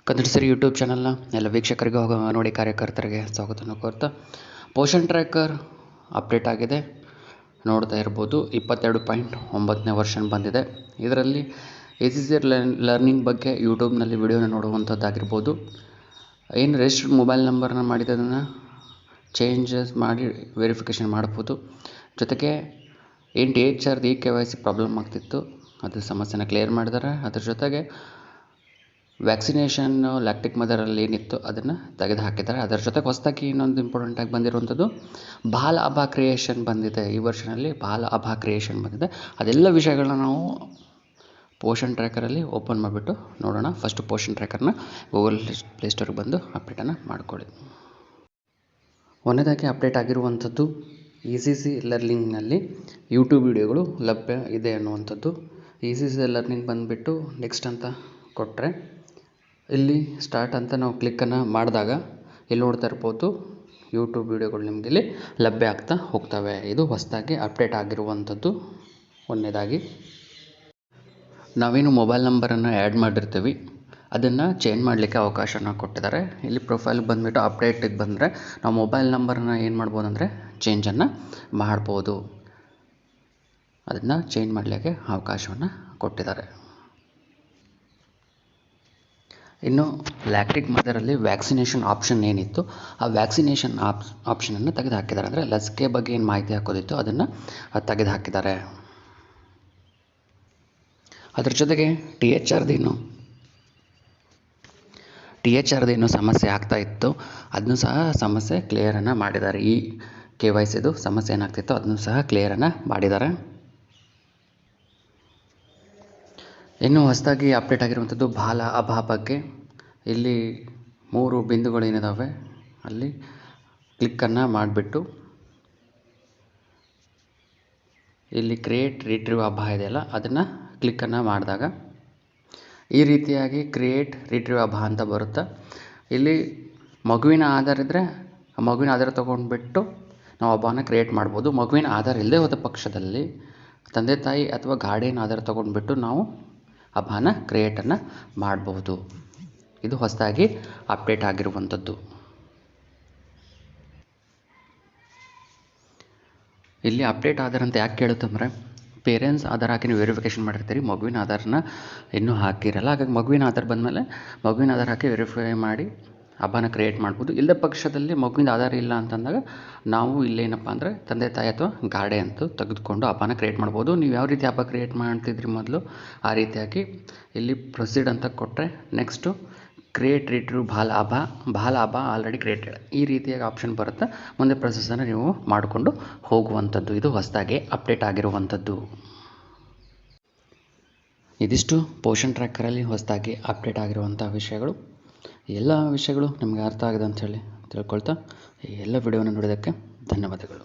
ಕನ್ನಡ ಸರಿ ಯೂಟ್ಯೂಬ್ ಚಾನಲ್ನ ಎಲ್ಲ ವೀಕ್ಷಕರಿಗೆ ಹಾಗೂ ಅಂಗನವಾಡಿ ಕಾರ್ಯಕರ್ತರಿಗೆ ಸ್ವಾಗತವನ್ನು ಕೋರ್ತಾ ಪೋಷನ್ ಟ್ರ್ಯಾಕರ್ ಅಪ್ಡೇಟ್ ಆಗಿದೆ. ನೋಡ್ತಾ ಇರ್ಬೋದು 22.9ನೇ ವರ್ಷನ್ ಬಂದಿದೆ. ಇದರಲ್ಲಿ ಈಸಿಯರ್ ಲರ್ನಿಂಗ್ ಬಗ್ಗೆ ಯೂಟ್ಯೂಬ್ನಲ್ಲಿ ವಿಡಿಯೋನ ನೋಡುವಂಥದ್ದಾಗಿರ್ಬೋದು. ಏನು ರಿಜಿಸ್ಟರ್ಡ್ ಮೊಬೈಲ್ ನಂಬರ್ನ ಮಾಡಿದ್ದನ್ನು ಚೇಂಜಸ್ ಮಾಡಿ ವೆರಿಫಿಕೇಷನ್ ಮಾಡ್ಬೋದು. ಜೊತೆಗೆ ಏನು THR KYC ಪ್ರಾಬ್ಲಮ್ ಆಗ್ತಿತ್ತು ಅದು ಸಮಸ್ಯೆನ ಕ್ಲಿಯರ್ ಮಾಡಿದ್ದಾರೆ. ಅದ್ರ ಜೊತೆಗೆ ವ್ಯಾಕ್ಸಿನೇಷನ್ ಲ್ಯಾಕ್ಟಿಕ್ ಮದರಲ್ಲಿ ಏನಿತ್ತು ಅದನ್ನು ತೆಗೆದು ಹಾಕಿದ್ದಾರೆ. ಅದರ ಜೊತೆಗೆ ಹೊಸದಾಗಿ ಇನ್ನೊಂದು ಇಂಪಾರ್ಟೆಂಟಾಗಿ ಬಂದಿರುವಂಥದ್ದು ಬಾಲ ಅಭಾ ಕ್ರಿಯೇಷನ್ ಬಂದಿದೆ. ಈ ವರ್ಷನಲ್ಲಿ ಬಾಲ ಅಭಾ ಕ್ರಿಯೇಷನ್ ಬಂದಿದೆ. ಅದೆಲ್ಲ ವಿಷಯಗಳನ್ನ ನಾವು ಪೋಷನ್ ಟ್ರ್ಯಾಕರಲ್ಲಿ ಓಪನ್ ಮಾಡಿಬಿಟ್ಟು ನೋಡೋಣ. ಫಸ್ಟು ಪೋಷನ್ ಟ್ರ್ಯಾಕರ್ನ ಗೂಗಲ್ ಪ್ಲೇಸ್ಟೋರ್ಗೆ ಬಂದು ಅಪ್ಡೇಟನ್ನು ಮಾಡ್ಕೊಳ್ಳಿ. ಒಂದನೇದಾಗಿ ಅಪ್ಡೇಟ್ ಆಗಿರುವಂಥದ್ದು ECC ಲರ್ನಿಂಗ್ನಲ್ಲಿ ಯೂಟ್ಯೂಬ್ ವಿಡಿಯೋಗಳು ಲಭ್ಯ ಇದೆ ಅನ್ನುವಂಥದ್ದು. ECC ಲರ್ನಿಂಗ್ ಬಂದುಬಿಟ್ಟು ನೆಕ್ಸ್ಟ್ ಅಂತ ಕೊಟ್ಟರೆ ಇಲ್ಲಿ ಸ್ಟಾರ್ಟ್ ಅಂತ ನಾವು ಕ್ಲಿಕ್ಕನ್ನು ಮಾಡಿದಾಗ ಇಲ್ಲಿ ನೋಡ್ತಾ ಇರ್ಬೋದು ಯೂಟ್ಯೂಬ್ ವಿಡಿಯೋಗಳು ನಿಮಗೆ ಇಲ್ಲಿ ಲಭ್ಯ ಆಗ್ತಾ ಹೋಗ್ತವೆ. ಇದು ಹೊಸದಾಗಿ ಅಪ್ಡೇಟ್ ಆಗಿರುವಂಥದ್ದು. ಒಂದನೇದಾಗಿ ನಾವೇನು ಮೊಬೈಲ್ ನಂಬರನ್ನು ಆ್ಯಡ್ ಮಾಡಿರ್ತೀವಿ ಅದನ್ನು ಚೇಂಜ್ ಮಾಡಲಿಕ್ಕೆ ಅವಕಾಶನ ಕೊಟ್ಟಿದ್ದಾರೆ. ಇಲ್ಲಿ ಪ್ರೊಫೈಲ್ಗೆ ಬಂದುಬಿಟ್ಟು ಅಪ್ಡೇಟಿಗೆ ಬಂದರೆ ನಾವು ಮೊಬೈಲ್ ನಂಬರನ್ನು ಏನು ಮಾಡ್ಬೋದು ಅಂದರೆ ಚೇಂಜನ್ನು ಮಾಡ್ಬೋದು. ಅದನ್ನು ಚೇಂಜ್ ಮಾಡಲಿಕ್ಕೆ ಅವಕಾಶವನ್ನು ಕೊಟ್ಟಿದ್ದಾರೆ. ಇನ್ನು ಲ್ಯಾಕ್ಟಿಕ್ ಮದರಲ್ಲಿ ವ್ಯಾಕ್ಸಿನೇಷನ್ ಆಪ್ಷನ್ ಏನಿತ್ತು ಆ ವ್ಯಾಕ್ಸಿನೇಷನ್ ಆಪ್ಷನನ್ನು ತೆಗೆದು ಹಾಕಿದ್ದಾರೆ. ಅಂದರೆ ಲಸಿಕೆ ಬಗ್ಗೆ ಏನು ಮಾಹಿತಿ ಹಾಕೋದಿತ್ತು ಅದನ್ನು ತೆಗೆದು ಹಾಕಿದ್ದಾರೆ. ಅದ್ರ ಜೊತೆಗೆ THRದೇನು ಸಮಸ್ಯೆ ಆಗ್ತಾ ಇತ್ತು ಅದನ್ನು ಸಹ ಸಮಸ್ಯೆ ಕ್ಲಿಯರನ್ನು ಮಾಡಿದ್ದಾರೆ. ಈ KYCದು ಸಮಸ್ಯೆ ಏನಾಗ್ತಿತ್ತು ಅದನ್ನು ಸಹ ಕ್ಲಿಯರನ್ನು ಮಾಡಿದ್ದಾರೆ. ಇನ್ನು ಹೊಸದಾಗಿ ಅಪ್ಡೇಟ್ ಆಗಿರುವಂಥದ್ದು ಬಾಲ ಅಭಾ ಬಗ್ಗೆ. ಇಲ್ಲಿ 3 ಬಿಂದುಗಳೇನಿದ್ದಾವೆ ಅಲ್ಲಿ ಕ್ಲಿಕ್ಕನ್ನು ಮಾಡಿಬಿಟ್ಟು ಇಲ್ಲಿ ಕ್ರಿಯೇಟ್ ರಿಟ್ರೀವ್ ಅಭಾ ಇದೆಯಲ್ಲ ಅದನ್ನು ಕ್ಲಿಕ್ಕನ್ನು ಮಾಡಿದಾಗ ಈ ರೀತಿಯಾಗಿ ಕ್ರಿಯೇಟ್ ರಿಟ್ರೀವ್ ಅಭಾ ಅಂತ ಬರುತ್ತೆ. ಇಲ್ಲಿ ಮಗುವಿನ ಆಧಾರ ಇದ್ದರೆ ಆ ಮಗುವಿನ ಆಧಾರ ತೊಗೊಂಡ್ಬಿಟ್ಟು ನಾವು ಅಭಾನ ಕ್ರಿಯೇಟ್ ಮಾಡ್ಬೋದು. ಮಗುವಿನ ಆಧಾರ ಇಲ್ಲದೆ ಹೋದ ಪಕ್ಷದಲ್ಲಿ ತಂದೆ ತಾಯಿ ಅಥವಾ ಗಾರ್ಡಿಯನ್ ಆಧಾರ ತೊಗೊಂಡ್ಬಿಟ್ಟು ನಾವು ಅಭಾನ ಕ್ರಿಯೇಟನ್ನು ಮಾಡಬಹುದು. ಇದು ಹೊಸದಾಗಿ ಅಪ್ಡೇಟ್ ಆಗಿರುವಂಥದ್ದು. ಇಲ್ಲಿ ಅಪ್ಡೇಟ್ ಆಧಾರ ಅಂತ ಯಾಕೆ ಕೇಳುತ್ತಂದರೆ ಪೇರೆಂಟ್ಸ್ ಆಧಾರ ಹಾಕಿ ನೀವು ವೆರಿಫಿಕೇಷನ್ ಮಾಡಿರ್ತೀರಿ, ಮಗುವಿನ ಆಧಾರನ ಇನ್ನೂ ಹಾಕಿರಲ್ಲ. ಹಾಗಾಗಿ ಮಗುವಿನ ಆಧಾರ ಬಂದಮೇಲೆ ಮಗುವಿನ ಆಧಾರ ಹಾಕಿ ವೆರಿಫೈ ಮಾಡಿ ಅಭಾನ ಕ್ರಿಯೇಟ್ ಮಾಡ್ಬೋದು. ಇಲ್ಲದ ಪಕ್ಷದಲ್ಲಿ ಮಗುವಿನ ಆಧಾರ ಇಲ್ಲ ಅಂತಂದಾಗ ನಾವು ಇಲ್ಲೇನಪ್ಪ ಅಂದರೆ ತಂದೆ ತಾಯಿ ಅಥವಾ ಗಾರ್ಡೆ ಅಂತೂ ತೆಗೆದುಕೊಂಡು ಅಭಾನ ಕ್ರಿಯೇಟ್ ಮಾಡ್ಬೋದು. ನೀವು ಯಾವ ರೀತಿ ಅಭಾ ಕ್ರಿಯೇಟ್ ಮಾಡ್ತಿದ್ರಿ ಮೊದಲು ಆ ರೀತಿಯಾಗಿ ಇಲ್ಲಿ ಪ್ರೊಸೀಡ್ ಅಂತ ಕೊಟ್ಟರೆ ನೆಕ್ಸ್ಟು ಕ್ರಿಯೇಟ್ ರಿಟ್ರೀವ್ ಬಾಲ ಅಭಾ ಆಲ್ರೆಡಿ ಕ್ರಿಯೇಟೆಡ್ ಈ ರೀತಿಯಾಗಿ ಆಪ್ಷನ್ ಬರುತ್ತೆ. ಮುಂದೆ ಪ್ರೊಸೆಸನ್ನು ನೀವು ಮಾಡಿಕೊಂಡು ಹೋಗುವಂಥದ್ದು. ಇದು ಹೊಸದಾಗಿ ಅಪ್ಡೇಟ್ ಆಗಿರುವಂಥದ್ದು. ಇದಿಷ್ಟು ಪೋಷನ್ ಟ್ರ್ಯಾಕರಲ್ಲಿ ಹೊಸದಾಗಿ ಅಪ್ಡೇಟ್ ಆಗಿರುವಂಥ ವಿಷಯಗಳು. ಎಲ್ಲ ವಿಷಯಗಳು ನಿಮಗೆ ಅರ್ಥ ಆಗಿದೆ ಅಂಥೇಳಿ ತಿಳ್ಕೊಳ್ತಾ ಈ ಎಲ್ಲ ವಿಡಿಯೋನ ನೋಡೋದಕ್ಕೆ ಧನ್ಯವಾದಗಳು.